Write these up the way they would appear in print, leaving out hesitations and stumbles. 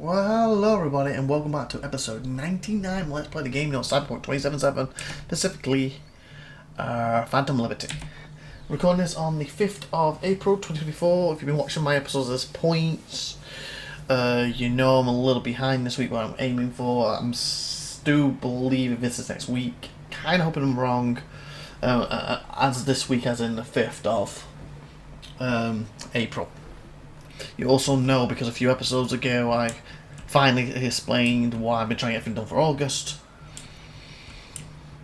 Well, hello everybody, and welcome back to episode 99 Let's Play the Game on Cyberpunk 2077, specifically Phantom Liberty. Recording this on the 5th of April 2024. If you've been watching my episodes at this point, you know I'm a little behind this week what I'm aiming for. I'm still believing this is next week. Kinda hoping I'm wrong, as this week as in the 5th of April. You also know, because a few episodes ago I finally explained why I've been trying to get everything done for August.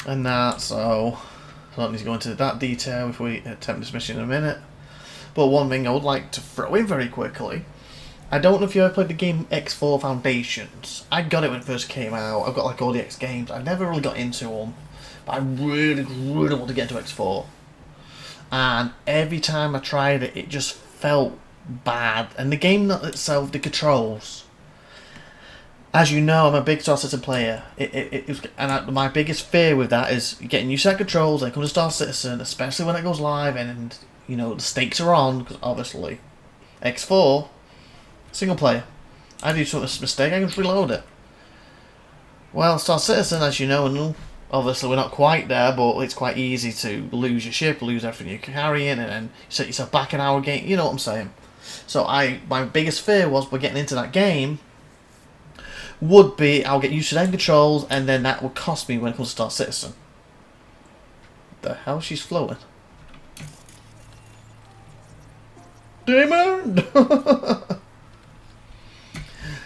And that, so I don't need to go into that detail if we attempt this mission in a minute. But one thing I would like to throw in very quickly, I don't know if you ever played the game X4 Foundations. I got it when it first came out. I've got like all the X games. I never really got into them, but I really want to get into X4. And every time I tried it, it just felt bad. And the game itself, the controls, as you know, I'm a big Star Citizen player. My biggest fear with that is getting used to that controls. When it comes to Star Citizen, especially when it goes live, and you know the stakes are on, because obviously X4 single player. I do some mistake, I can just reload it. Well, Star Citizen, as you know, and obviously we're not quite there, but it's quite easy to lose your ship, lose everything you're carrying, and then you set yourself back an hour game. You know what I'm saying? So my biggest fear was by getting into that game would be I'll get used to them controls, and then that would cost me when it comes to Star Citizen. The hell, she's floating. Demon!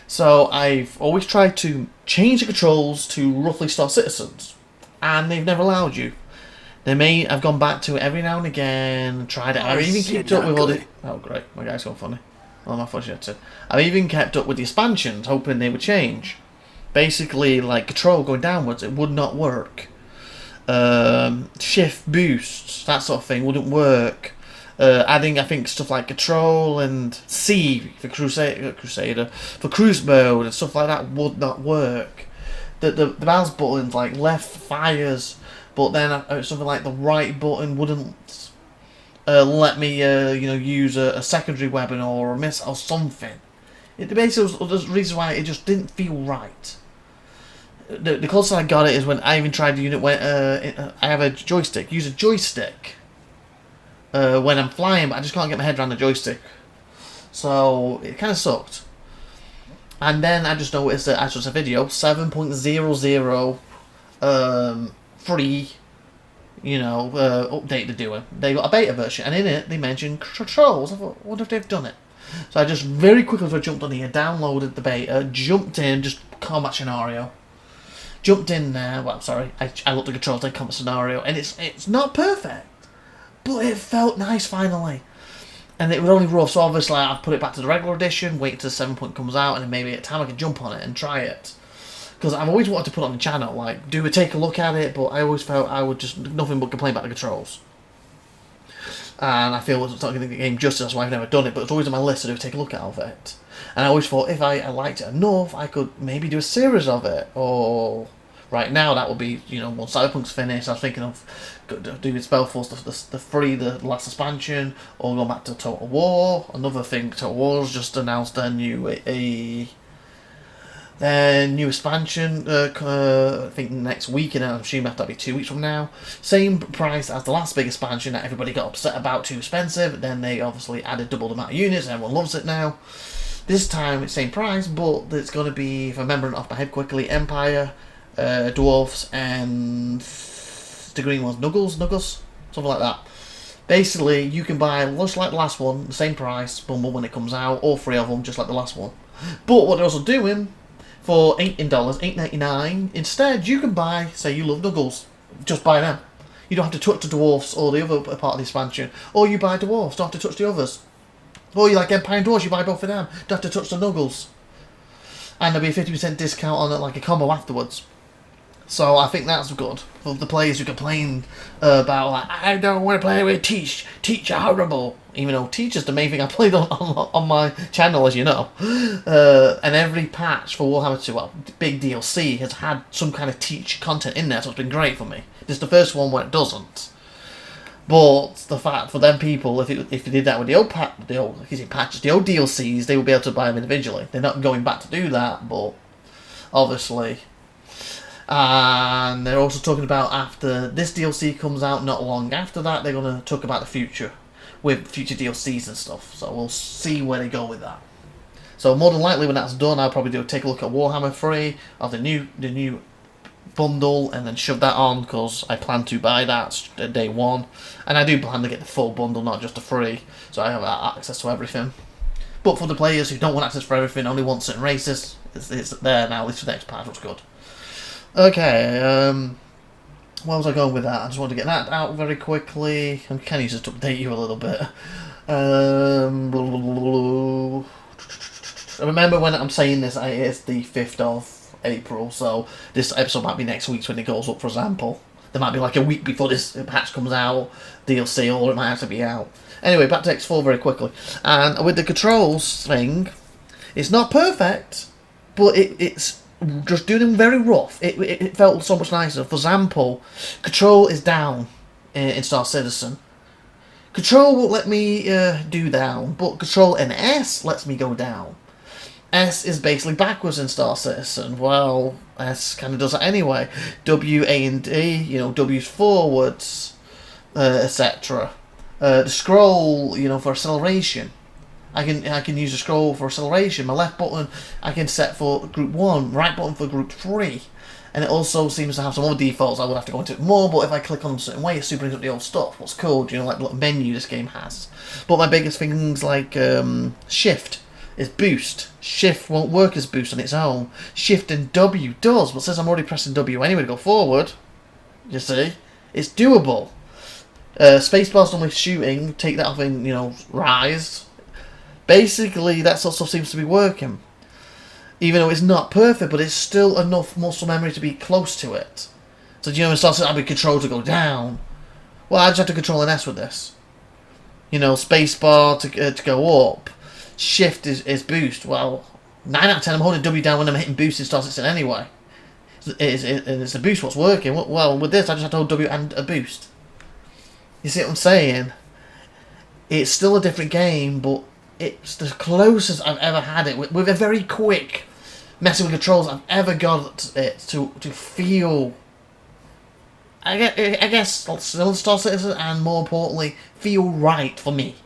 So I've always tried to change the controls to roughly Star Citizens, and they've never allowed you. I've gone back to it every now and again, tried it. I've even kept up with all the... Oh great, my guy's gone funny. Oh, my shit. I've even kept up with the expansions, hoping they would change. Basically, like control going downwards, it would not work. Shift boosts, that sort of thing, wouldn't work. Adding, I think, stuff like control and C for Crusader, for cruise mode and stuff like that would not work. The mouse buttons, like left fires, but then something like the right button wouldn't let me use a secondary weapon or a missile or something. It basically was the reason why it just didn't feel right. The closest I got it is when I even tried to unit when I have a joystick. Use a joystick when I'm flying, but I just can't get my head around the joystick. So it kind of sucked. And then I just noticed that as just a video 7.00 free, update they're doing. They got a beta version, and in it they mentioned controls. I thought, what if they've done it? So I just very quickly jumped on here, downloaded the beta, jumped in, just combat scenario. Jumped in there. Well, sorry, I looked at the controls, then combat scenario, and it's not perfect, but it felt nice finally. And it was only rough, so obviously I've put it back to the regular edition, wait till the 7 comes out, and then maybe at time I can jump on it and try it. Because I've always wanted to put it on the channel, like, take a look at it, but I always felt I would just nothing but complain about the controls. And I feel it's not going to get the game justice, that's why I've never done it, but it's always on my list to take a look at of it. And I always thought if I liked it enough, I could maybe do a series of it, or... Right now, that would be, once Cyberpunk's finished, I was thinking of doing Spellforce, the last expansion, or going back to Total War. Another thing, Total War's just announced their new expansion, I think next week, and I'm assuming that'll be 2 weeks from now. Same price as the last big expansion that everybody got upset about, too expensive. Then they obviously added double the amount of units, and everyone loves it now. This time, it's same price, but it's going to be, if I'm remembering off my head quickly, Empire, Dwarfs, and the green ones, Nuggles, something like that. Basically, you can buy just like the last one, the same price, bundle when it comes out, all three of them, just like the last one. But what they're also doing for $8.99, instead you can buy, say you love Nuggles, just buy them. You don't have to touch the Dwarfs or the other part of the expansion, or you buy Dwarfs, don't have to touch the others. Or you like Empire and Dwarfs, you buy both of them, don't have to touch the Nuggles. And there'll be a 50% discount on it, like a combo afterwards. So I think that's good for the players who complain about, like, I don't want to play with Teach are horrible. Even though Teach is the main thing I played on my channel, as you know. And every patch for Warhammer 2, well, big DLC, has had some kind of Teach content in there, so it's been great for me. This is the first one where it doesn't. But the fact for them people, if you did that with the old patches, the old DLCs, they would be able to buy them individually. They're not going back to do that, but obviously. And they're also talking about after this DLC comes out, not long after that, they're going to talk about the future with future DLCs and stuff. So we'll see where they go with that. So more than likely, when that's done, I'll probably take a look at Warhammer 3 of the new bundle and then shove that on, because I plan to buy that day one, and I do plan to get the full bundle, not just the free, so I have access to everything. But for the players who don't want access for everything, only want certain races, it's there now, at least for the next patch, which is good. Okay, where was I going with that? I just wanted to get that out very quickly. I'm kind of just to update you a little bit. I remember when I'm saying this, it's the 5th of April, so this episode might be next week when it goes up, for example. There might be like a week before this patch comes out, DLC, or it might have to be out. Anyway, back to X4 very quickly. And with the controls thing, it's not perfect, but it's just doing them very rough. It felt so much nicer. For example, control is down in Star Citizen. Control won't let me do down, but control and S lets me go down. S is basically backwards in Star Citizen. Well, S kind of does that anyway. W, A, and D, W's forwards, etc. The scroll, for acceleration. I can use the scroll for acceleration. My left button I can set for group 1, right button for group 3. And it also seems to have some other defaults. I would have to go into it more, but if I click on a certain way, it super brings up the old stuff. What's cool, like the little menu this game has. But my biggest things like shift is boost. Shift won't work as boost on its own. Shift and W does, but since I'm already pressing W anyway to go forward, you see, it's doable. Spacebar's normally shooting, take that off in, rise. Basically, that sort of stuff seems to be working. Even though it's not perfect, but it's still enough muscle memory to be close to it. So, in Star Citizen, I'd be controlled to go down. Well, I just have to control an S with this. Spacebar to go up. Shift is boost. Well, 9 out of 10 I'm holding W down when I'm hitting boost in Star Citizen anyway. It's the boost what's working. Well, with this I just have to hold W and a boost. You see what I'm saying? It's still a different game, but it's the closest I've ever had it with a very quick messing with controls I've ever got it to feel, I guess still Star Citizen, and more importantly, feel right for me.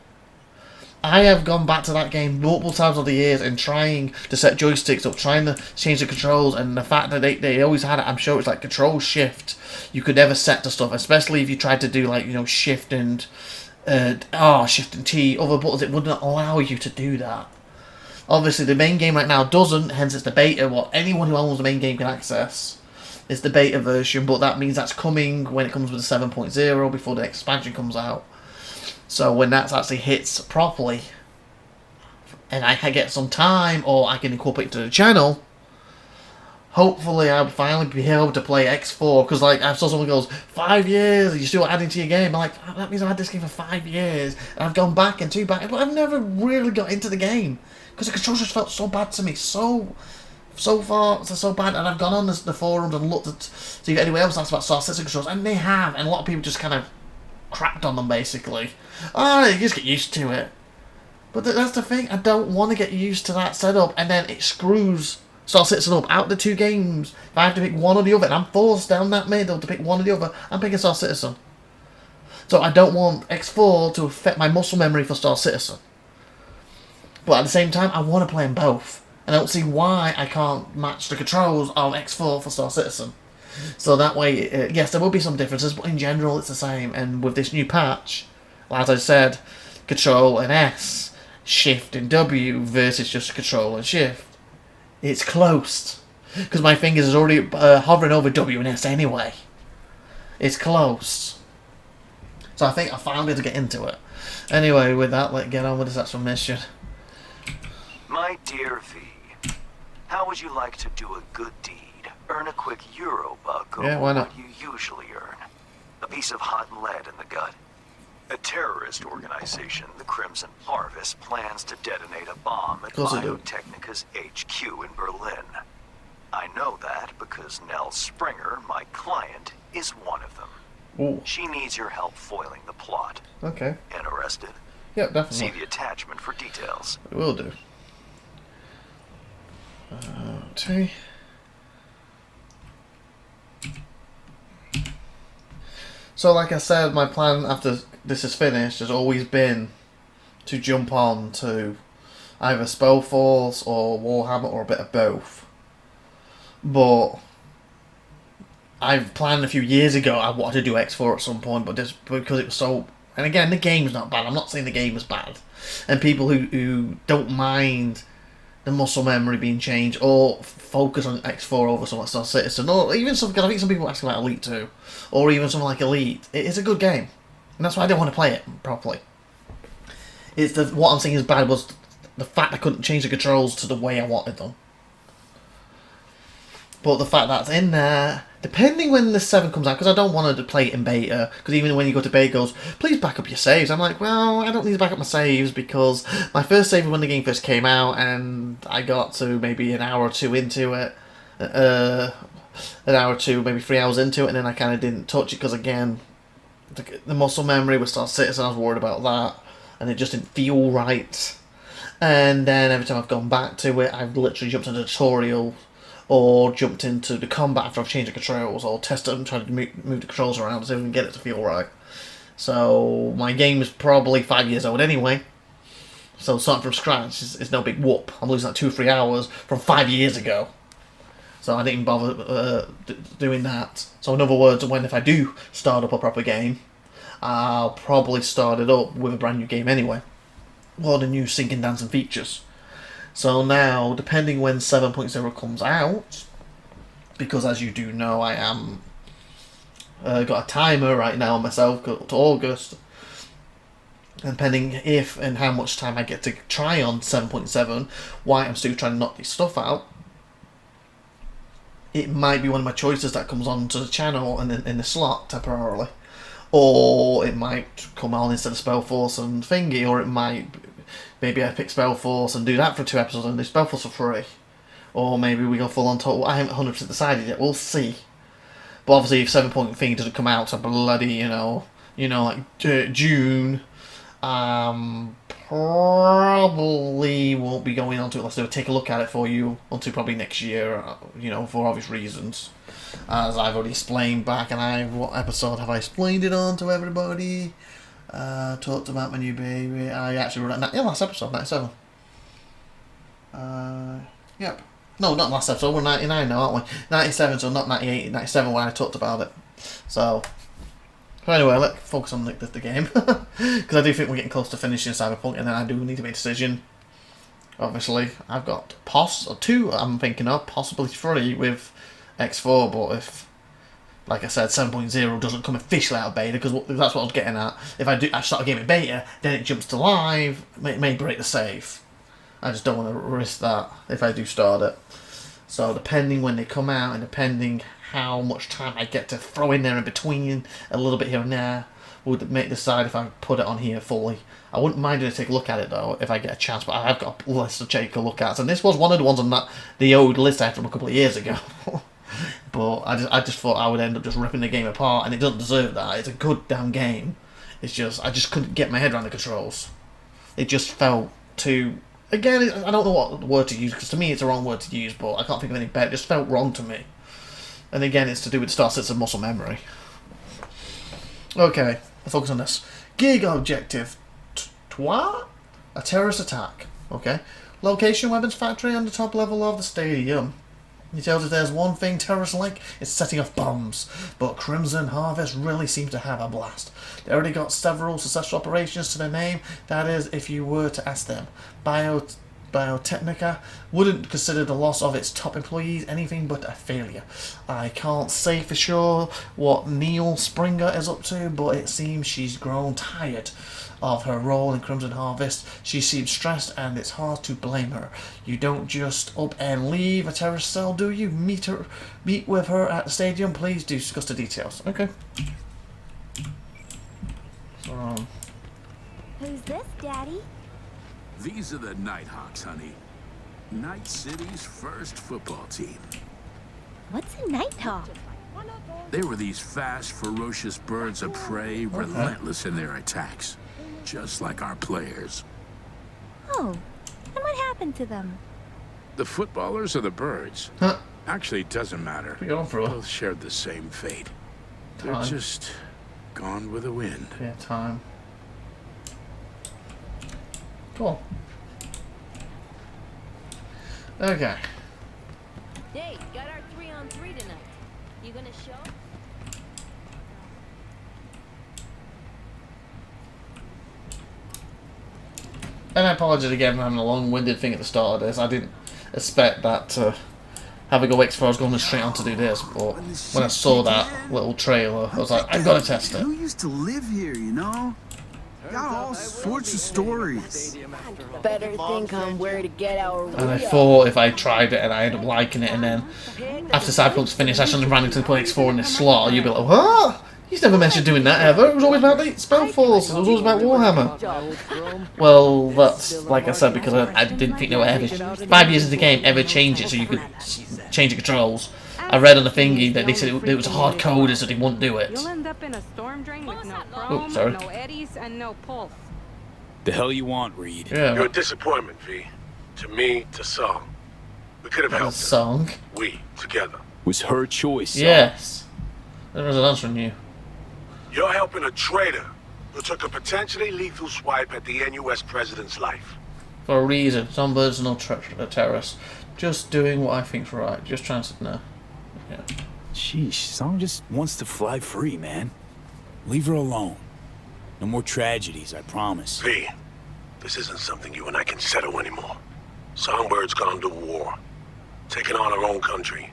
I have gone back to that game multiple times over the years and trying to set joysticks up, trying to change the controls, and the fact that they always had it, I'm sure it's like control shift, you could never set to stuff, especially if you tried to do like, shift and shift and T, other buttons, it wouldn't allow you to do that. Obviously the main game right now doesn't, hence it's the beta, what anyone who owns the main game can access. It's the beta version, but that means that's coming when it comes with the 7.0 before the expansion comes out. So when that actually hits properly, and I get some time, or I can incorporate it to the channel, hopefully I'll finally be able to play X4, because like I saw someone goes, 5 years, you're still adding to your game. I'm like, that means I've had this game for 5 years, and I've gone back and back, but I've never really got into the game, because the controls just felt so bad to me, so bad, and I've gone on the forums and looked at, see if anyone else asks about Star Citizen controls, and they have, and a lot of people just kind of crapped on them basically. Oh, you just get used to it. But that's the thing, I don't want to get used to that setup, and then it screws Star Citizen up. Out the two games, if I have to pick one or the other, and I'm forced down that middle to pick one or the other, I'm picking Star Citizen. So I don't want X4 to affect my muscle memory for Star Citizen. But at the same time, I want to play them both. And I don't see why I can't match the controls of X4 for Star Citizen. So that way, yes, there will be some differences, but in general it's the same. And with this new patch, as I said, Control and S, Shift and W versus just Control and Shift, it's close. Because my fingers is already hovering over W and S anyway. It's close. So I think I finally able to get into it. Anyway, with that, let's get on with this actual mission. My dear V, how would you like to do a good deed? Earn a quick Eurobug over what you usually earn. A piece of hot lead in the gut. A terrorist organization, the Crimson Harvest, plans to detonate a bomb at Biotechnica's HQ in Berlin. I know that because Nell Springer, my client, is one of them. Ooh. She needs your help foiling the plot. Okay. Interested? Yep, definitely. See the attachment for details. We will do. Okay. So, like I said, my plan after this is finished has always been to jump on to either Spellforce or Warhammer or a bit of both. But I've planned a few years ago I wanted to do X4 at some point, but just because it was so... And again, the game's not bad. I'm not saying the game is bad. And people who don't mind the muscle memory being changed or focus on X4 over something like Star Citizen, or even some... Because I think some people ask about Elite 2, or even something like Elite. It is a good game. And that's why I didn't want to play it properly. It's what I'm saying is bad was the fact I couldn't change the controls to the way I wanted them. But the fact that's in there, depending when the 7 comes out, because I don't want to play it in beta, because even when you go to beta it goes, please back up your saves. I'm like, well, I don't need to back up my saves, because my first save was when the game first came out, and I got to maybe an hour or two into it, an hour or two, maybe 3 hours into it, and then I kind of didn't touch it, because again, the muscle memory with Star Citizen, I was worried about that, and it just didn't feel right. And then every time I've gone back to it, I've literally jumped into a tutorial, or jumped into the combat after I've changed the controls, or tested and tried to move the controls around to see if we can get it to feel right. So my game is probably 5 years old anyway. So starting from scratch is no big whoop. I'm losing like 2 or 3 hours from 5 years ago. So I didn't even bother doing that. So in other words, if I do start up a proper game, I'll probably start it up with a brand new game anyway. Or the new sync and dancing features. So now, depending when 7.0 comes out, because as you do know, I am got a timer right now on myself to August, and depending if and how much time I get to try on 7.7, why I'm still trying to knock this stuff out, it might be one of my choices that comes onto the channel and in the slot temporarily, or it might come on instead of Spellforce and Thingy, or it might... Maybe I pick Spellforce and do that for 2 episodes and do Spellforce for 3. Or maybe we go full on total. I haven't 100% decided yet. We'll see. But obviously if 7.0 thing doesn't come out to bloody, like June, probably won't be going on to it unless they take a look at it for you until probably next year, for obvious reasons. As I've already explained back, and what episode have I explained it on to everybody? Talked about my new baby. I actually wrote that last episode, 97. Yep. No, not last episode. We're 99 now, aren't we? 97, so not 98, 97 when I talked about it. So anyway, let's focus on the game. Because I do think we're getting close to finishing Cyberpunk, and then I do need to make a decision. Obviously, I've got 2 I'm thinking of, possibly 3 with X4, but if... Like I said, 7.0 doesn't come officially out of beta, because that's what I was getting at. If I start a game in beta, then it jumps to live, it may break the save. I just don't want to risk that if I do start it. So depending when they come out, and depending how much time I get to throw in there in between, a little bit here and there, would decide if I put it on here fully. I wouldn't mind to take a look at it though, if I get a chance, but I've got a list to take a look at. And this was one of the ones on the old list I had from a couple of years ago. But I just thought I would end up just ripping the game apart, and it doesn't deserve that. It's a good damn game. It's just, I just couldn't get my head around the controls. It just felt too... Again, I don't know what word to use, because to me it's the wrong word to use, but I can't think of any better. It just felt wrong to me. And again, it's to do with Star Citizen muscle memory. Okay, I'll focus on this. Gig objective. What? A terrorist attack. Okay. Location weapons factory on the top level of the stadium. He tells us there's one thing terrorists like, it's setting off bombs. But Crimson Harvest really seems to have a blast. They already got several successful operations to their name. That is, if you were to ask them. Biotechnica wouldn't consider the loss of its top employees anything but a failure. I can't say for sure what Neil Springer is up to, but it seems she's grown tired of her role in Crimson Harvest. She seems stressed, and it's hard to blame her. You don't just up and leave a terrorist cell, do you? Meet with her at the stadium. Please discuss the details. Okay. Who's this, Daddy? These are the Nighthawks, honey. Night City's first football team. What's a Nighthawk? They were these fast, ferocious birds of prey, relentless in their attacks. Just like our players. Oh, and what happened to them? The footballers or the birds? Huh. Actually, it doesn't matter. We're going through it. Both shared the same fate. They're Time. just gone with the wind. Yeah, time. Cool. Okay. Hey, got our 3-on-3 tonight. You gonna show? And I apologize again for having a long-winded thing at the start of this. I didn't expect that to have a go X4. I was going straight on to do this, but when I saw that little trailer, I was like, I've got to test it. Who used to live here, you know? Got all sorts of stories. Better think on where to get our. And I thought if I tried it and I ended up liking it, and then after Cyberpunk's finished, I suddenly ran into the Play X4 in this slot, you'd be like, what? He's never mentioned doing that ever. It was always about the Spellforce. It was always about Warhammer. Well, that's like I said, because I didn't think they were ever 5 years into the game ever change it so you could change the controls. I read on the thingy that they said it was hard coded, so they wouldn't do it. You'll end up in a storm drain with no chrome, no eddies, and no pulse. The hell you want, Reed? Yeah. You're a disappointment, V. To me, to Song. We could have That helped was a song. her. We, together. Was her choice. Son. Yes. There was an answer from you. You're helping a traitor who took a potentially lethal swipe at the NUS president's life. For a reason. Some birds are not terrorists. Just doing what I think's right. Just trying to... No. Yeah. Sheesh, Song just wants to fly free, man. Leave her alone. No more tragedies, I promise. V, this isn't something you and I can settle anymore. Songbird's gone to war. Taking on her own country.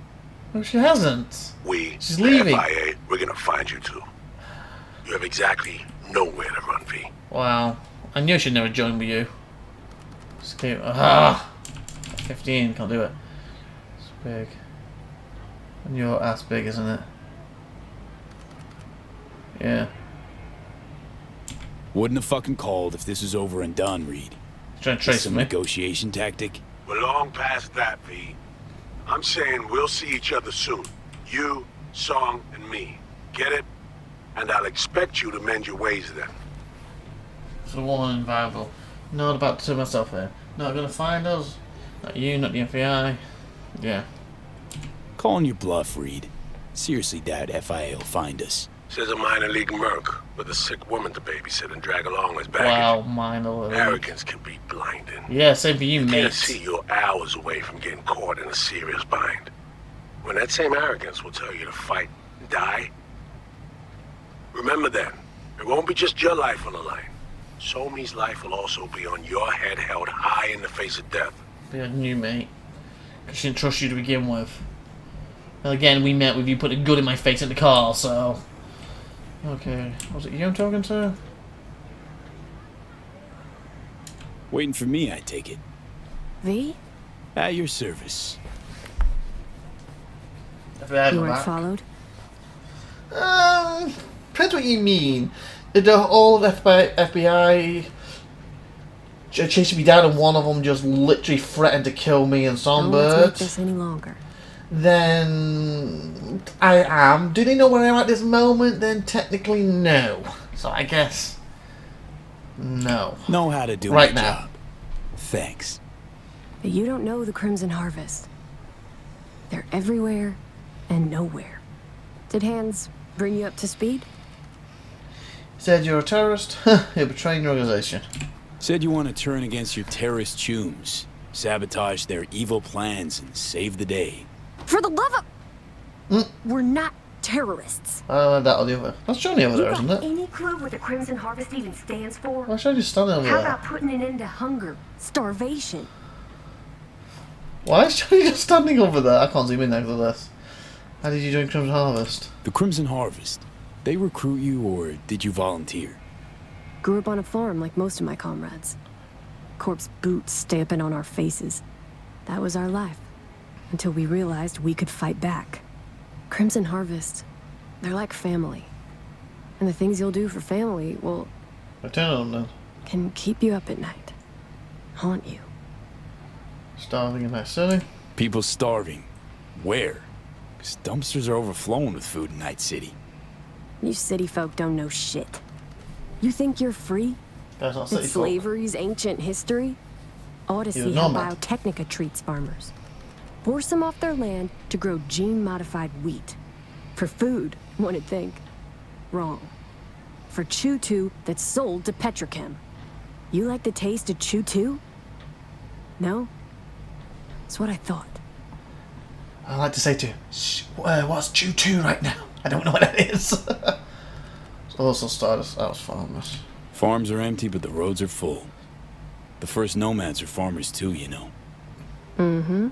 No, she hasn't. She's leaving. The FIA, we're gonna find you two. You have exactly nowhere to run, V. Wow. I knew I should never join with you. Escape. Ah! 15, can't do it. It's big. And your ass big, isn't it? Yeah. Wouldn't have fucking called if this was over and done, Reed. Trying to trace Some me. negotiation tactic. We're long past that, V. I'm saying we'll see each other soon. You, Song, and me. Get it? And I'll expect you to mend your ways then. It's a woman inviolable. Not about to myself here. Not gonna find us. Not you, not the FBI. Yeah. Calling your bluff, Reed. Seriously doubt FIA will find us. Says a minor league merc with a sick woman to babysit and drag along as baggage. Wow, minor league. Arrogance can be blinding. Yeah, same for you, You mate. can't see you're hours away from getting caught in a serious bind. When that same arrogance will tell you to fight and die, remember then, it won't be just your life on the line. Somi's life will also be on your head held high in the face of death. Be on you, mate. Because she didn't trust you to begin with. And again, we met with you putting good in my face in the car, so... Okay, was it you I'm talking to? Waiting for me, I take it. V? At your service. If I had You my weren't back. followed? Depends what you mean. Did the whole FBI chasing me down and one of them just literally threatened to kill me and Don't let's make Songbird? this any longer. Then I am. Do they know where I am at this moment? Then technically no. So I guess no. Know how to do Right my now. job. Thanks. But you don't know the Crimson Harvest. They're everywhere and nowhere. Did Hands bring you up to speed? Said you're a terrorist. You're betraying your organization. Said you want to turn against your terrorist chums, sabotage their evil plans, and save the day. For the love of... We're not terrorists. That or the other. That's Johnny over You there, got isn't it? any clue what the Crimson Harvest even stands for? Why should I just stand over How there? about putting an end to hunger, starvation? Why is Johnny just standing over there? I can't zoom in there because of this. How did you join Crimson Harvest? The Crimson Harvest. They recruit you, or did you volunteer? Grew up on a farm like most of my comrades. Corpse boots stamping on our faces. That was our life. Until we realized we could fight back. Crimson Harvest, they're like family. And the things you'll do for family, well, Return on them. can keep you up at night. Haunt you. Starving in that city. People starving. Where? 'Cause dumpsters are overflowing with food in Night City. You city folk don't know shit. You think you're free? That's not city That folk. slavery's ancient history? Ought to You're see how nomad. Biotechnica treats farmers. Force them off their land to grow gene-modified wheat. For food, one'd think. Wrong. For Chew-2 that's sold to Petrochem. You like the taste of Chew-2? No? That's what I thought. I like to say to what's Chew-2 right now? I don't know what that is. Also started out as farmers. Farms are empty, but the roads are full. The first nomads are farmers too, you know. Mm-hmm.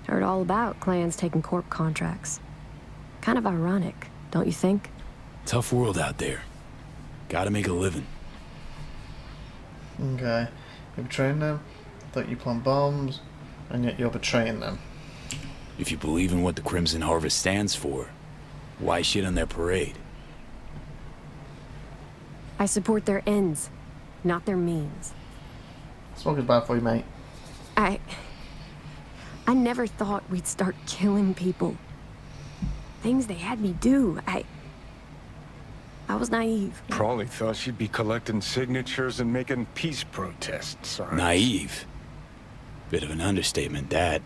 Heard all about clans taking corp contracts. Kind of ironic, don't you think? Tough world out there. Gotta make a living. Okay. You're betraying them, that you plant bombs, and yet you're betraying them. If you believe in what the Crimson Harvest stands for, why shit on their parade? I support their ends, not their means. Smoke is bad for you, mate. I never thought we'd start killing people. Things they had me do. I was naive. Probably thought she'd be collecting signatures and making peace protests. Right? Naive. Bit of an understatement, that.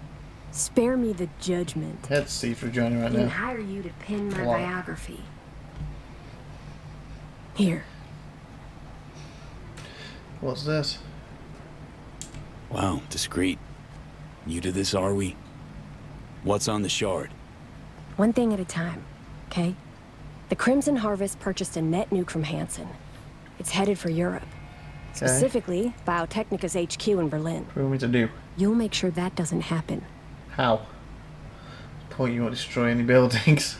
Spare me the judgment. Head see-through journey right I didn't now. hire you to pen my Wow. biography. Here. What's this? Wow, discreet. New to this, are we? What's on the shard? One thing at a time, okay? The Crimson Harvest purchased a net nuke from Hansen. It's headed for Europe. Specifically, Biotechnica's HQ in Berlin. What do you want me to do? You'll make sure that doesn't happen. How? Point you won't destroy any buildings.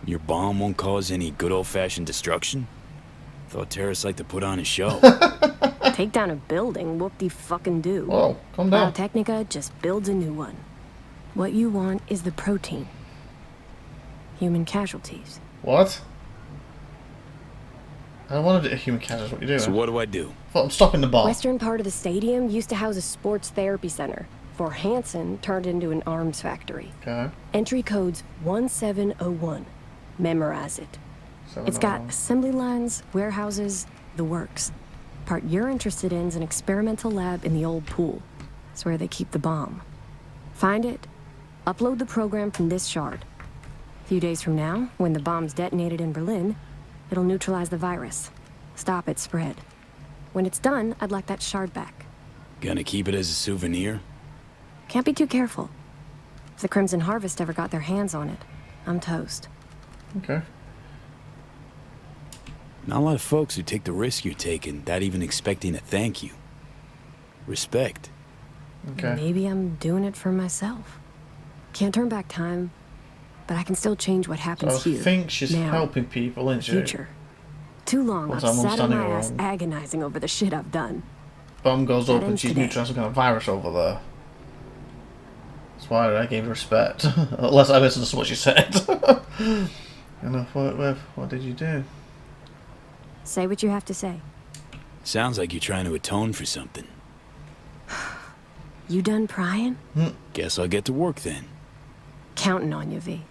Your bomb won't cause any good old-fashioned destruction? Thought terrorists like to put on a show. Take down a building, whoop-de-fucking-do. Whoa, calm down. Biotechnica just builds a new one. What you want is the protein. Human casualties. What? I don't want to do a human casualty. What are you doing? So what do I do? Well, I'm stopping the bomb. Western part of the stadium used to house a sports therapy center. For Hansen turned into an arms factory. Okay. Entry code's 1701. Memorize it. It's got assembly lines, warehouses, the works. Part you're interested in is an experimental lab in the old pool. It's where they keep the bomb. Find it, upload the program from this shard. A few days from now, when the bomb's detonated in Berlin, it'll neutralize the virus. Stop its spread. When it's done, I'd like that shard back. Gonna keep it as a souvenir? Can't be too careful. If the Crimson Harvest ever got their hands on it, I'm toast. Okay. Not a lot of folks who take the risk you're taking without even expecting a thank you. Respect. Okay. Maybe I'm doing it for myself. Can't turn back time, but I can still change what happens So I here. think she's now, helping people, isn't she? future. Too long What's I've that, sat on my Mum ass standing agonizing over the shit I've done. Bomb goes That up and ends she's today. neutralized some kind of virus over there. That's why I gave her respect. Unless I listened to what she said. And I thought, what did you do? Say what you have to say. Sounds like you're trying to atone for something. You done prying? Guess I'll get to work then. Counting on you, V.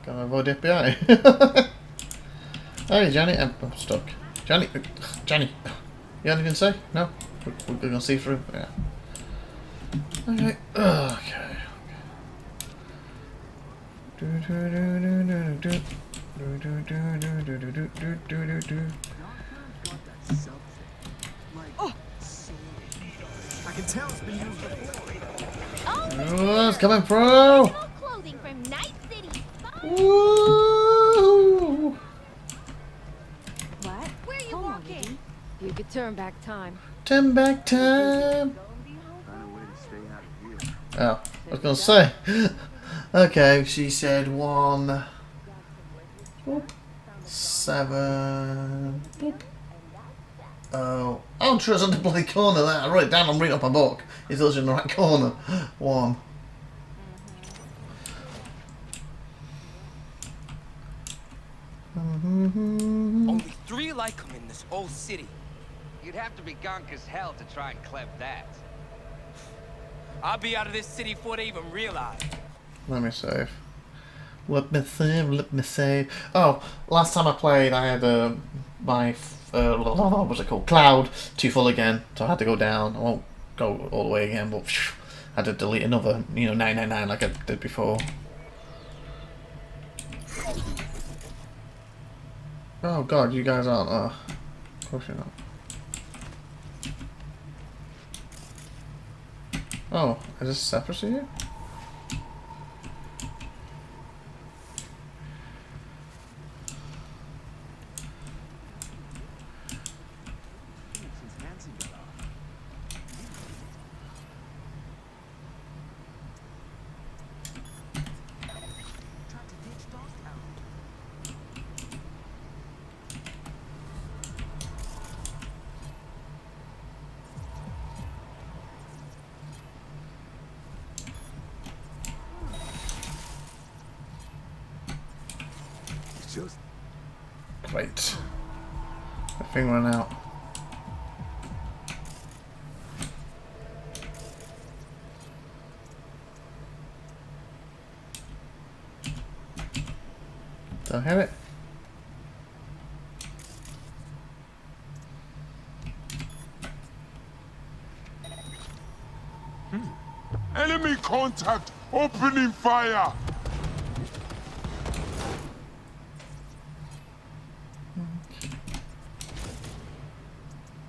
Gotta avoid the FBI. Hey, Johnny, I'm stuck. Johnny, you have anything to say? No? We're gonna see through? Yeah. Okay, okay. I can tell it's been used before. Oh, it's coming through! Clothing from Night City. Woo! What? Where are you walking? You could turn back time. Turn back time! Oh, I was gonna say. Okay, she said 1, 7. Oh, I'm sure it's on the bloody corner there. I wrote it down. I'm reading up my book. It's also in the right corner. 1. Only 3 like them in this whole city. You'd have to be gonk as hell to try and cleb that. I'll be out of this city before they even realize. Let me save. Let me save. Oh, last time I played, I had my what was it called? Cloud too full again, so I had to go down. I won't go all the way again, but I had to delete another, 999 like I did before. Oh God, you guys aren't. Of course you're not. Oh, is this separate to you? Great. The thing ran out. Don't hit it. Enemy contact! Opening fire!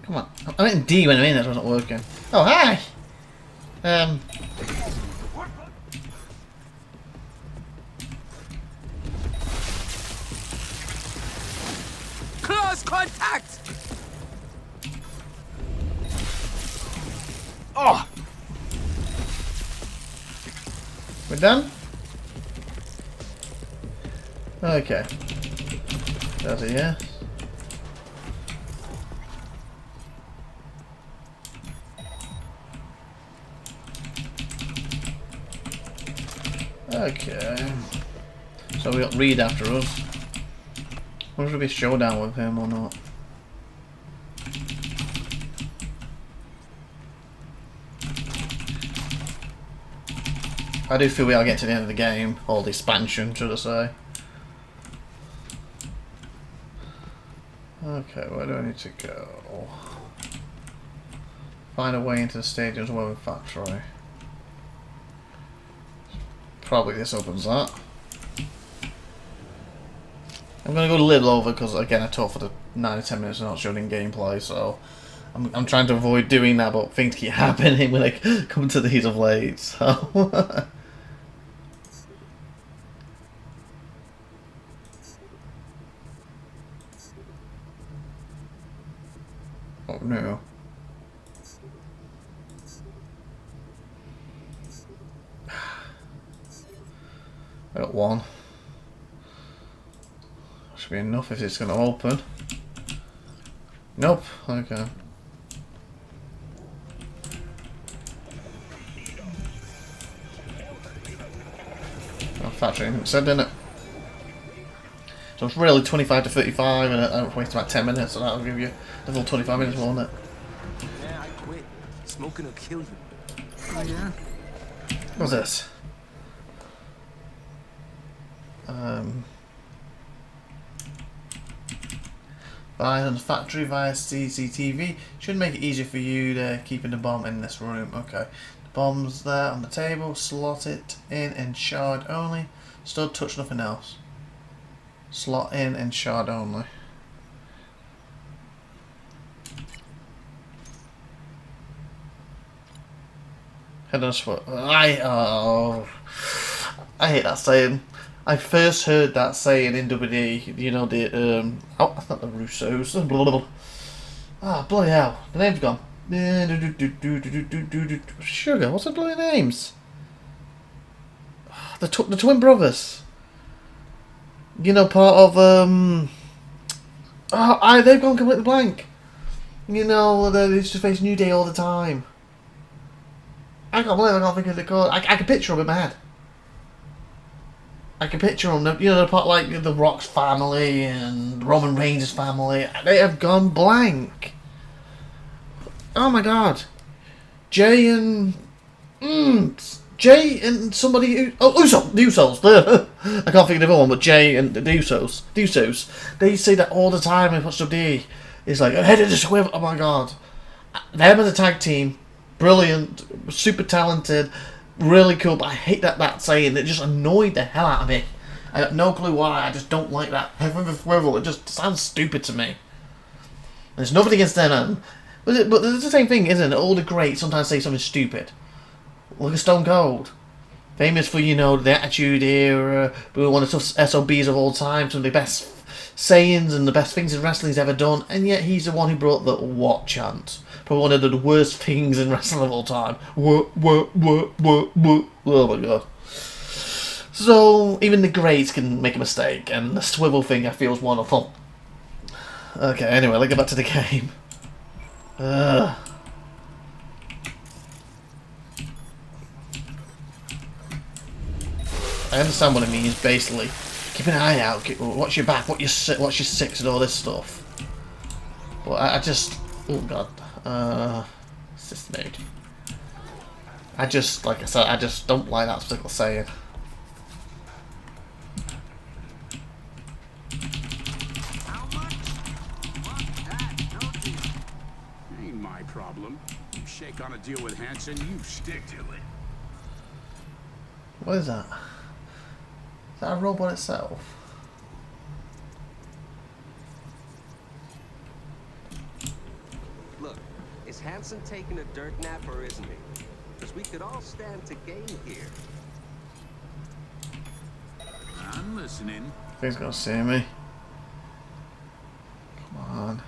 Come on. I meant D when I mean that wasn't working. Oh, hi! Close contact! Oh! We're done? Okay. That's a yes. Okay. So we got Reed after us. Wonder if it'll be a showdown with him or not. I do feel we are getting to the end of the game, or the expansion, should I say. Okay, where do I need to go? Find a way into the stadium's weapon factory. Probably this opens that. I'm gonna go a little over because again I talked for the 9 or 10 minutes and not showing gameplay, so I'm trying to avoid doing that, but things keep happening when I come to these of late, so oh no. I got one. Should be enough if it's going to open. Nope. Okay. Oh, factory ain't said, didn't it? So it's really 25 to 35, and I wasted about 10 minutes, so that'll give you the full 25 minutes, won't it? Yeah, I quit. Smoking will kill you. Oh, yeah? What's this? Find the factory via CCTV should make it easier for you to keeping the bomb in this room. Okay, the bomb's there on the table. Slot it in and shard only. Still touch nothing else. Slot in and shard only. Head on spot. I hate that saying. I first heard that saying in WD, you know, the, oh, I thought the Russos, blah, blah, blah. Ah, bloody hell, the name's gone. Sugar, what's the bloody names? The twin brothers. You know, part of, they've gone completely blank. You know, they used to face New Day all the time. I can't believe I can't think of the call. I can picture them in my head. I can picture them, you know, the part like the Rock's family and Roman Reigns' family. They have gone blank. Oh my god. Jay and Jay and somebody who... Oh, the Usos. I can't think of the other one, but Jay and the Usos. They say that all the time in WD. It's like, head of the swivel. Oh my god. Them as a tag team, brilliant, super talented, really cool, but I hate that saying. It just annoyed the hell out of me. I got no clue why, I just don't like that. Head of the swivel. It just sounds stupid to me. There's nothing against them. But it's the same thing, isn't it? All the greats sometimes say something stupid. Look at Stone Cold. Famous for, you know, the Attitude Era, but one of the toughest SOBs of all time, some of the best sayings and the best things in wrestling he's ever done, and yet he's the one who brought the what chant. Probably one of the worst things in wrestling of all time. What. Oh my god. So, even the greats can make a mistake, and the swivel thing I feel is one of them. Okay, anyway, let's get back to the game. I understand what it means, basically. Keep an eye out, watch your back, watch your six and all this stuff. But I just... Oh god. System mode. I just, like I said, I just don't like that particular saying. Ain't my problem. You shake on a deal with Hanson, you stick to it. What is that? Is that a robot itself? Look, is Hanson taking a dirt nap or isn't he? Because we could all stand to gain here. I'm listening. I think he's gonna see me. Come on.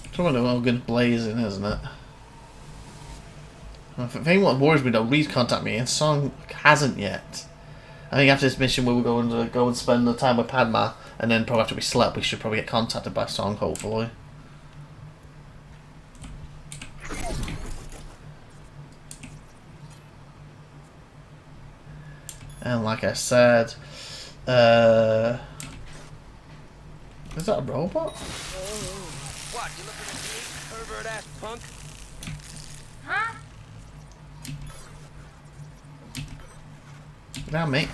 It's one of the guns blazing, isn't it? I think what worries me though, Reed's contacted me and Song hasn't yet. I think after this mission we will go and spend the time with Padma, and then probably after we slept we should probably get contacted by Song, hopefully. And like I said, is that a robot? What, you looking at me, pervert ass punk? Huh? Now, mate.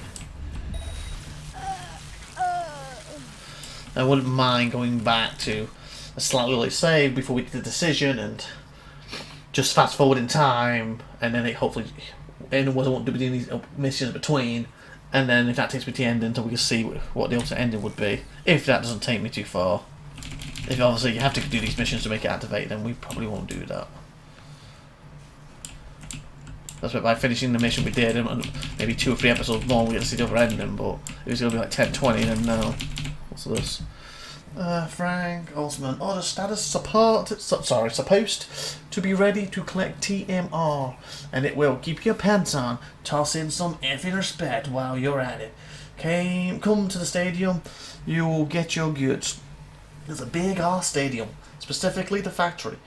I wouldn't mind going back to a slightly late save before we did the decision and just fast forward in time, and then it hopefully anyone won't do these missions between, and then if that takes me to the end until we can see what the ultimate ending would be. If that doesn't take me too far. If obviously you have to do these missions to make it activate, then we probably won't do that. That's why by finishing the mission we did, and maybe 2 or 3 episodes more, we get to see the other ending, but if it's going to be like 10, 20, then no. What's this? Frank Osman. Order status supposed to be ready to collect TMR, and it will. Keep your pants on. Toss in some effing respect while you're at it. Come to the stadium, you will get your goods. There's a big ass stadium, specifically the factory.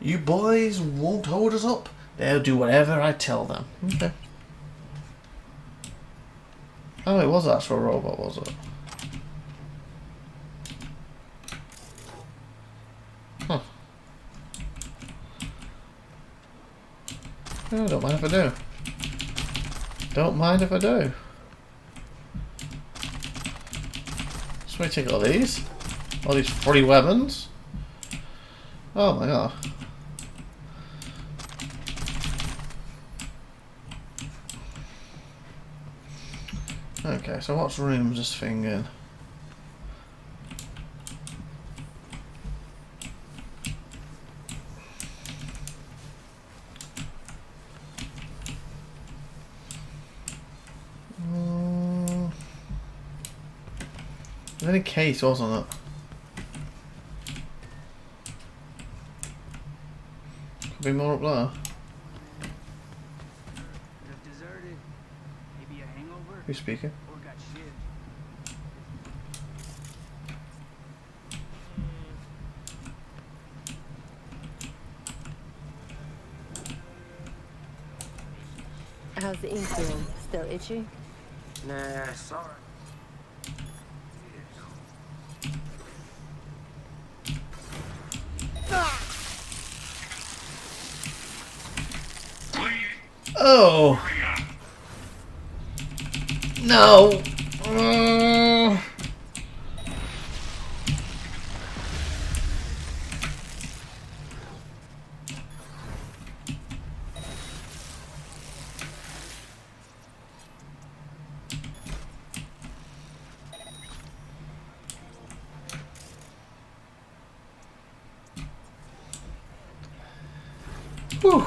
You boys won't hold us up. They'll do whatever I tell them. Okay. Oh, it was an actual robot, was it? Huh. Oh, don't mind if I do. Don't mind if I do. So we take all these free weapons. Oh my god. Okay, so what room's this thing in? There's any case, wasn't it? Could be more up there. Who's speaking? How's the ink feeling? Still itchy? Nah, sorry. Oh! No! Whew.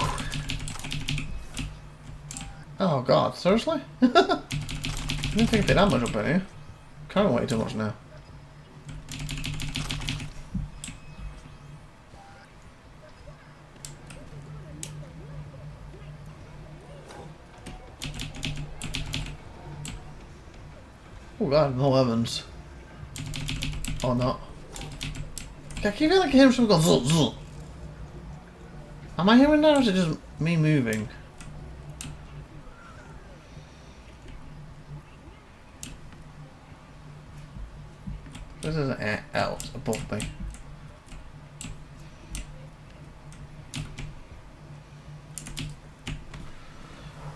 Oh god, seriously? I didn't think it'd that much up in here. Kind of way too much now. Oh god, no Evans. Or not. I keep feeling like hearing something go zzz, zzz. Am I hearing that or is it just me moving? This isn't else above me.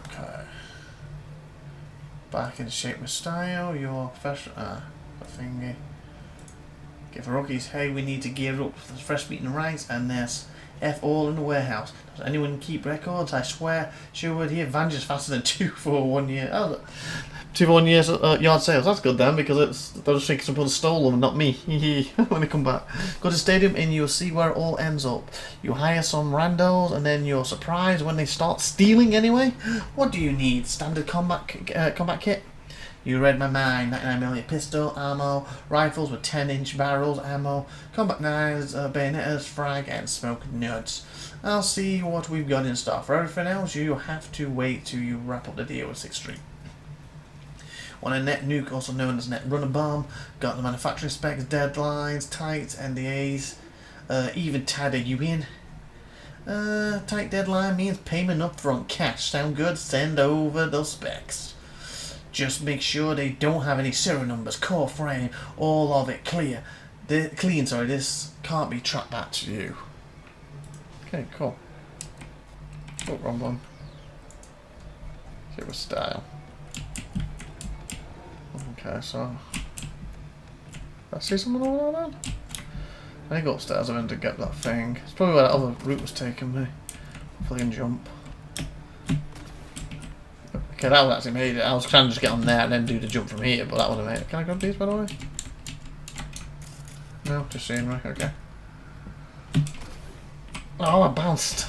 Okay. Back in shape with style, your professional. A thingy. Give rookies, hey, we need to gear up for the fresh meat and rice, and there's F all in the warehouse. Does anyone keep records? I swear, sure would hear Vange's faster than 2 for 1 year. Oh, 2 for 1 year's yard sales. That's good then, because they'll just think someone stole them and not me. When they come back. Go to the stadium and you'll see where it all ends up. You hire some randos and then you're surprised when they start stealing anyway. What do you need? Standard combat kit? You read my mind. 99mm pistol, ammo, rifles with 10-inch barrels, ammo, combat knives, bayonettas, frag, and smoke nuts. I'll see what we've got in stock. For everything else, you have to wait till you wrap up the deal with 6th Street. Want a net nuke, also known as net runner bomb. Got the manufacturing specs, deadlines, tight NDAs, even tied you in. Tight deadline means payment up front cash. Sound good? Send over those specs. Just make sure they don't have any serial numbers, core frame, all of it clear. This can't be tracked back to you. Okay, cool. Oh, wrong one. It was style. Okay, so I see someone over there then? I go upstairs, I went to get that thing. It's probably where that other route was taking me. Hopefully I can jump. Okay, that would actually made it. I was trying to just get on there and then do the jump from here, but that would have made it. Can I grab these, by the way? No, just scenery. Okay. Oh, I bounced.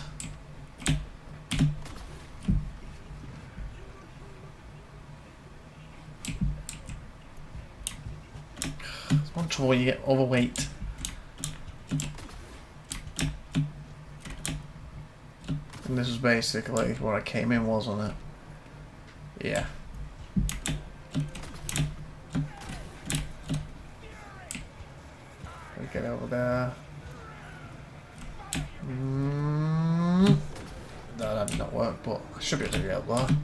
It's one trouble when you get overweight. And this is basically where I came in, wasn't it? Yeah. We get over there. No, that did not work, but I should be able to get up there.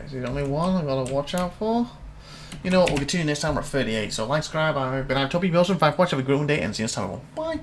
Is the only one I've got to watch out for? You know what, we'll continue next time. We're at 38, so like, subscribe. I've been IVATOPIA, be awesome. Watch, have a great day, and see you next time. Bye!